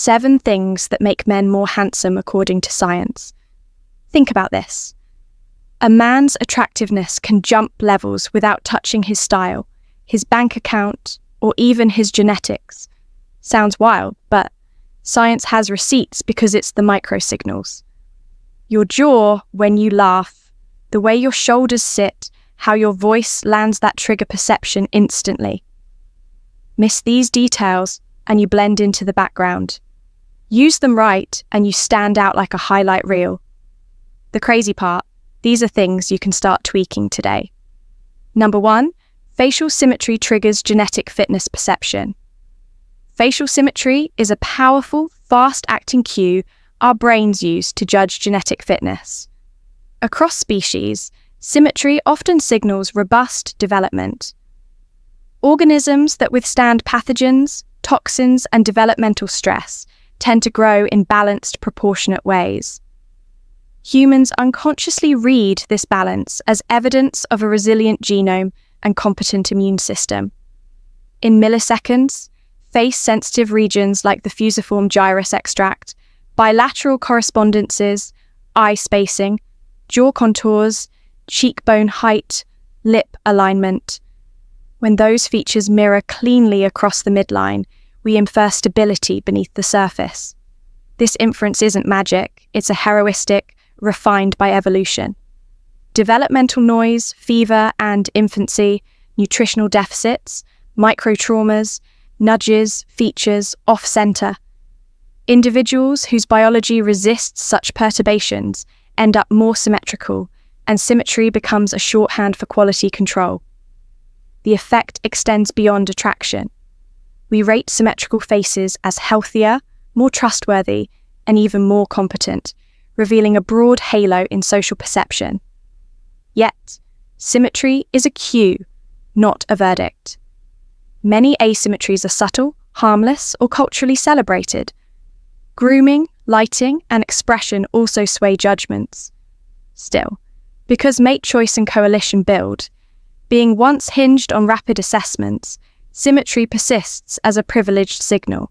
7 things that make men more handsome according to science. Think about this. A man's attractiveness can jump levels without touching his style, his bank account, or even his genetics. Sounds wild, but science has receipts because it's the microsignals. Your jaw when you laugh, the way your shoulders sit, how your voice lands that trigger perception instantly. Miss these details and you blend into the background. Use them right and you stand out like a highlight reel. The crazy part, these are things you can start tweaking today. Number 1, facial symmetry triggers genetic fitness perception. Facial symmetry is a powerful, fast-acting cue our brains use to judge genetic fitness. Across species, symmetry often signals robust development. Organisms that withstand pathogens, toxins, and developmental stress tend to grow in balanced, proportionate ways. Humans unconsciously read this balance as evidence of a resilient genome and competent immune system. In milliseconds, face-sensitive regions like the fusiform gyrus extract, bilateral correspondences, eye spacing, jaw contours, cheekbone height, lip alignment. When those features mirror cleanly across the midline, we infer stability beneath the surface. This inference isn't magic, it's a heuristic refined by evolution. Developmental noise, fever and infancy, nutritional deficits, microtraumas, nudges, features, off-center. Individuals whose biology resists such perturbations end up more symmetrical, and symmetry becomes a shorthand for quality control. The effect extends beyond attraction. We rate symmetrical faces as healthier, more trustworthy, and even more competent, revealing a broad halo in social perception. Yet, symmetry is a cue, not a verdict. Many asymmetries are subtle, harmless, or culturally celebrated. Grooming, lighting, and expression also sway judgments. Still, because mate choice and coalition build, being once hinged on rapid assessments, symmetry persists as a privileged signal,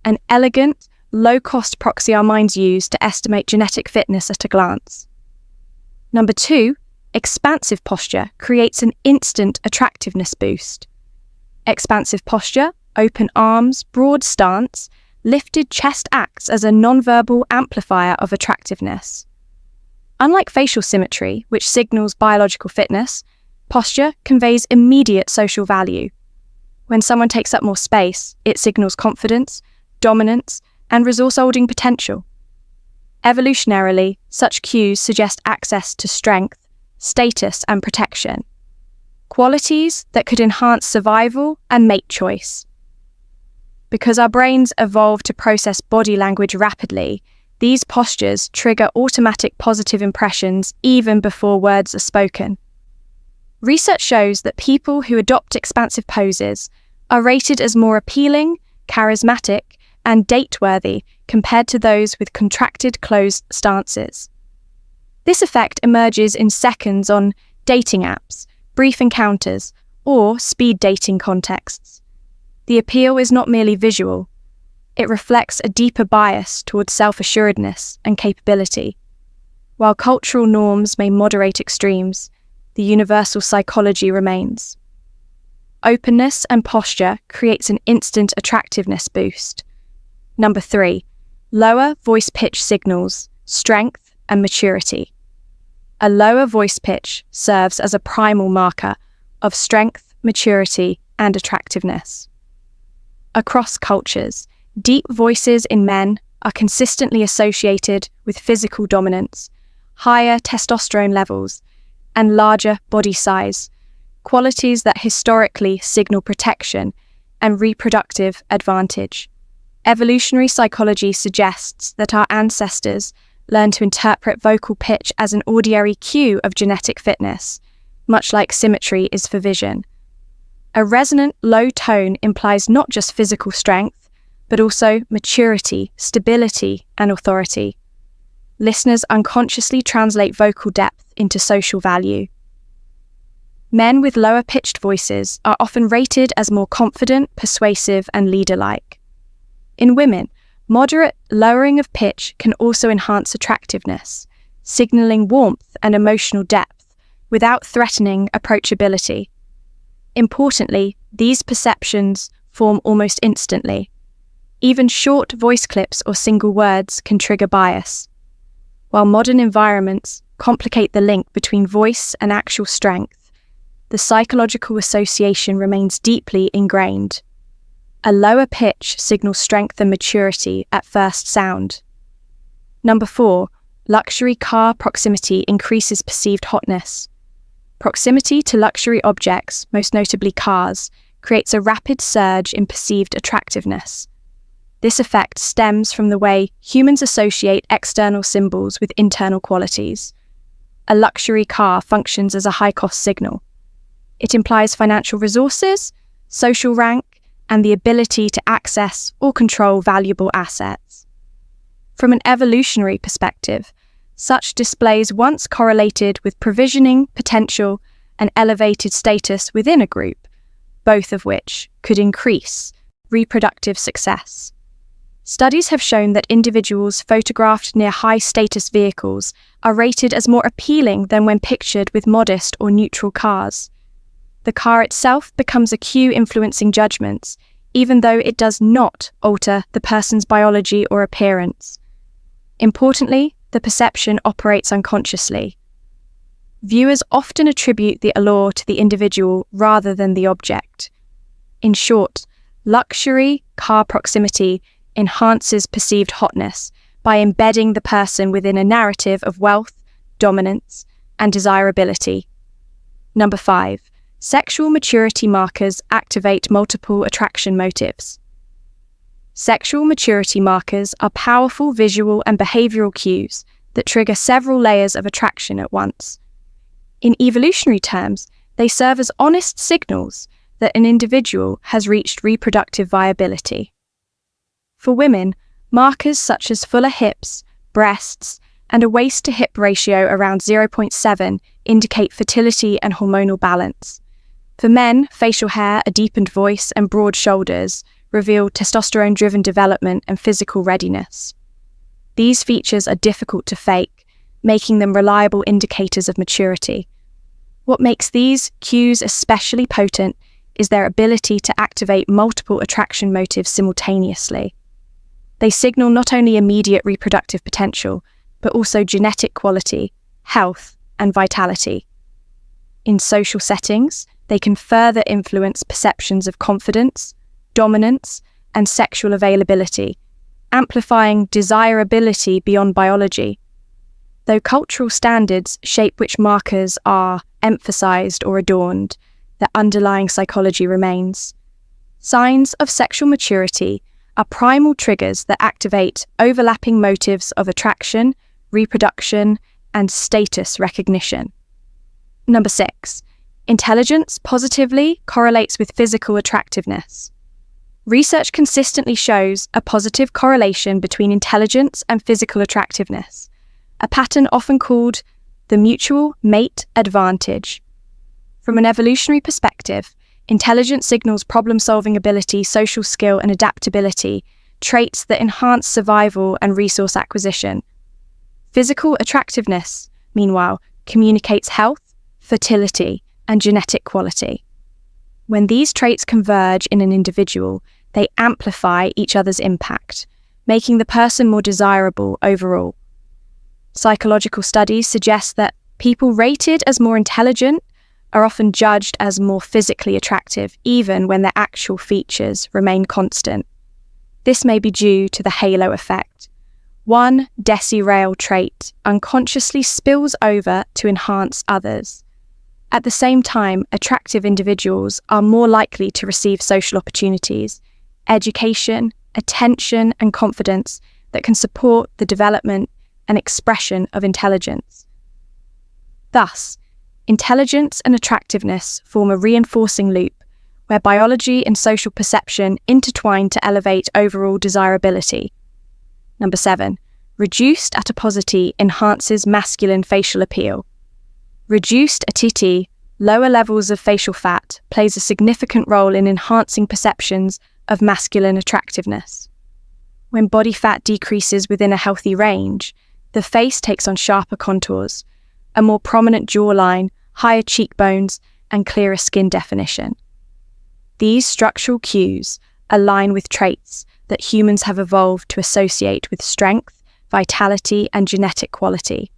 an elegant, low-cost proxy our minds use to estimate genetic fitness at a glance. Number 2, expansive posture creates an instant attractiveness boost. Expansive posture, open arms, broad stance, lifted chest acts as a nonverbal amplifier of attractiveness. Unlike facial symmetry, which signals biological fitness, posture conveys immediate social value. When someone takes up more space, it signals confidence, dominance, and resource-holding potential. Evolutionarily, such cues suggest access to strength, status, and protection, qualities that could enhance survival and mate choice. Because our brains evolved to process body language rapidly, these postures trigger automatic positive impressions even before words are spoken. Research shows that people who adopt expansive poses are rated as more appealing, charismatic, and date-worthy compared to those with contracted closed stances. This effect emerges in seconds on dating apps, brief encounters, or speed dating contexts. The appeal is not merely visual. It reflects a deeper bias towards self-assuredness and capability. While cultural norms may moderate extremes, the universal psychology remains. Openness and posture creates an instant attractiveness boost. Number 3, lower voice pitch signals strength and maturity. A lower voice pitch serves as a primal marker of strength, maturity, and attractiveness. Across cultures, deep voices in men are consistently associated with physical dominance, higher testosterone levels, and larger body size, qualities that historically signal protection and reproductive advantage. Evolutionary psychology suggests that our ancestors learned to interpret vocal pitch as an audiary cue of genetic fitness, much like symmetry is for vision. A resonant low tone implies not just physical strength, but also maturity, stability, and authority. Listeners unconsciously translate vocal depth into social value. Men with lower-pitched voices are often rated as more confident, persuasive, and leader-like. In women, Moderate lowering of pitch can also enhance attractiveness, signaling warmth and emotional depth without threatening approachability. Importantly, these perceptions form almost instantly. Even short voice clips or single words can trigger bias. While modern environments complicate the link between voice and actual strength, the psychological association remains deeply ingrained. A lower pitch signals strength and maturity at first sound. Number 4, luxury car proximity increases perceived hotness. Proximity to luxury objects, most notably cars, creates a rapid surge in perceived attractiveness. This effect stems from the way humans associate external symbols with internal qualities. A luxury car functions as a high-cost signal. It implies financial resources, social rank, and the ability to access or control valuable assets. From an evolutionary perspective, such displays once correlated with provisioning, potential, and elevated status within a group, both of which could increase reproductive success. Studies have shown that individuals photographed near high-status vehicles are rated as more appealing than when pictured with modest or neutral cars. The car itself becomes a cue influencing judgments, even though it does not alter the person's biology or appearance. Importantly, the perception operates unconsciously. Viewers often attribute the allure to the individual rather than the object. In short, luxury car proximity enhances perceived hotness by embedding the person within a narrative of wealth, dominance, and desirability. Number 5. Sexual maturity markers activate multiple attraction motives. Sexual maturity markers are powerful visual and behavioral cues that trigger several layers of attraction at once. In evolutionary terms, they serve as honest signals that an individual has reached reproductive viability. For women, markers such as fuller hips, breasts, and a waist-to-hip ratio around 0.7 indicate fertility and hormonal balance. For men, facial hair, a deepened voice, and broad shoulders reveal testosterone-driven development and physical readiness. These features are difficult to fake, making them reliable indicators of maturity. What makes these cues especially potent is their ability to activate multiple attraction motives simultaneously. They signal not only immediate reproductive potential, but also genetic quality, health, and vitality. In social settings, they can further influence perceptions of confidence, dominance, and sexual availability, amplifying desirability beyond biology. Though cultural standards shape which markers are emphasized or adorned, the underlying psychology remains. Signs of sexual maturity are primal triggers that activate overlapping motives of attraction, reproduction, and status recognition. Number 6. Intelligence positively correlates with physical attractiveness. Research consistently shows a positive correlation between intelligence and physical attractiveness, a pattern often called the mutual mate advantage. From an evolutionary perspective, intelligence signals problem-solving ability, social skill, and adaptability, traits that enhance survival and resource acquisition. Physical attractiveness, meanwhile, communicates health, fertility, and genetic quality. When these traits converge in an individual, they amplify each other's impact, making the person more desirable overall. Psychological studies suggest that people rated as more intelligent are often judged as more physically attractive, even when their actual features remain constant. This may be due to the halo effect. One decirail trait unconsciously spills over to enhance others. At the same time, attractive individuals are more likely to receive social opportunities, education, attention, and confidence that can support the development and expression of intelligence. Thus, intelligence and attractiveness form a reinforcing loop where biology and social perception intertwine to elevate overall desirability. Number 7. Reduced adiposity enhances masculine facial appeal. Reduced atiti, lower levels of facial fat, plays a significant role in enhancing perceptions of masculine attractiveness. When body fat decreases within a healthy range, the face takes on sharper contours, a more prominent jawline, higher cheekbones, and clearer skin definition. These structural cues align with traits that humans have evolved to associate with strength, vitality, and genetic quality.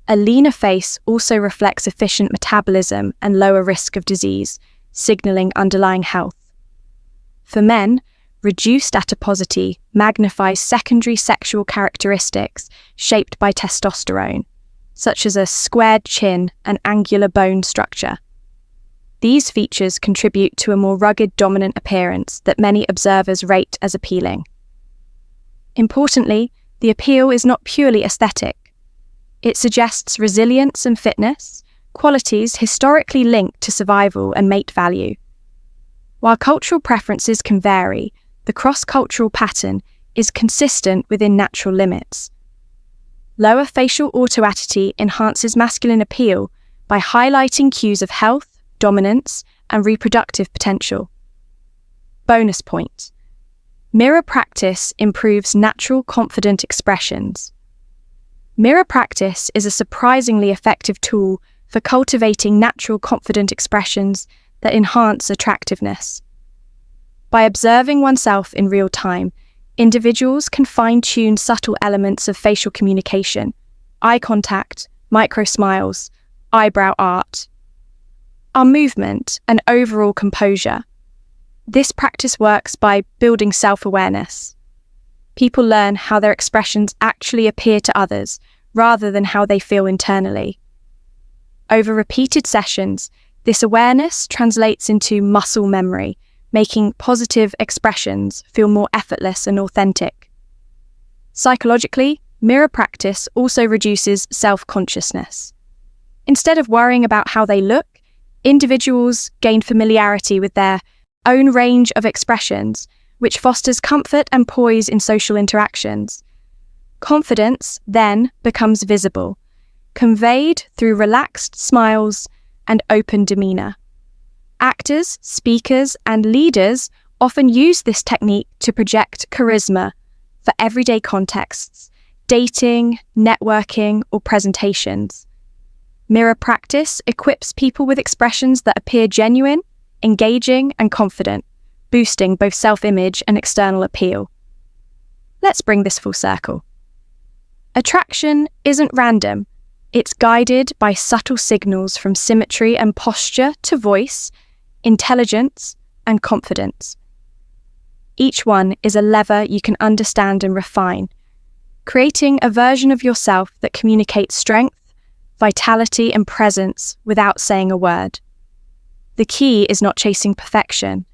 A leaner face also reflects efficient metabolism and lower risk of disease, signaling underlying health. For men, reduced adiposity magnifies secondary sexual characteristics shaped by testosterone, such as a squared chin and angular bone structure. These features contribute to a more rugged dominant appearance that many observers rate as appealing. Importantly, the appeal is not purely aesthetic. It suggests resilience and fitness, qualities historically linked to survival and mate value. While cultural preferences can vary, the cross-cultural pattern is consistent within natural limits. Lower facial autoatity enhances masculine appeal by highlighting cues of health, dominance, and reproductive potential. Bonus point: mirror practice improves natural, confident expressions. Mirror practice is a surprisingly effective tool for cultivating natural, confident expressions that enhance attractiveness. By observing oneself in real time, individuals can fine-tune subtle elements of facial communication, eye contact, micro-smiles, eyebrow art, our movement, and overall composure. This practice works by building self-awareness. People learn how their expressions actually appear to others, rather than how they feel internally. Over repeated sessions, this awareness translates into muscle memory, making positive expressions feel more effortless and authentic. Psychologically, mirror practice also reduces self-consciousness. Instead of worrying about how they look, individuals gain familiarity with their own range of expressions, which fosters comfort and poise in social interactions. Confidence then becomes visible, conveyed through relaxed smiles and open demeanor. Actors, speakers, and leaders often use this technique to project charisma for everyday contexts, dating, networking, or presentations. Mirror practice equips people with expressions that appear genuine, engaging, and confident, boosting both self-image and external appeal. Let's bring this full circle. Attraction isn't random. It's guided by subtle signals from symmetry and posture to voice, intelligence, and confidence. Each one is a lever you can understand and refine, creating a version of yourself that communicates strength, vitality, and presence without saying a word. The key is not chasing perfection,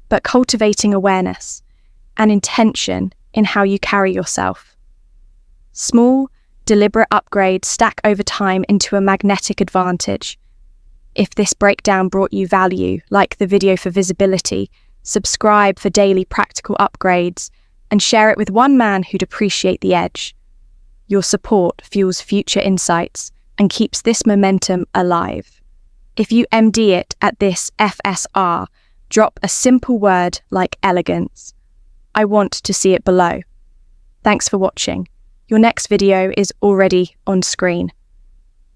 but cultivating awareness and intention in how you carry yourself. Small, deliberate upgrades stack over time into a magnetic advantage. If this breakdown brought you value, like the video for visibility, subscribe for daily practical upgrades, and share it with one man who'd appreciate the edge. Your support fuels future insights and keeps this momentum alive. If you MD it at this FSR, drop a simple word like elegance. I want to see it below. Thanks for watching. Your next video is already on screen.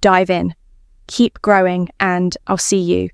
Dive in, keep growing, and I'll see you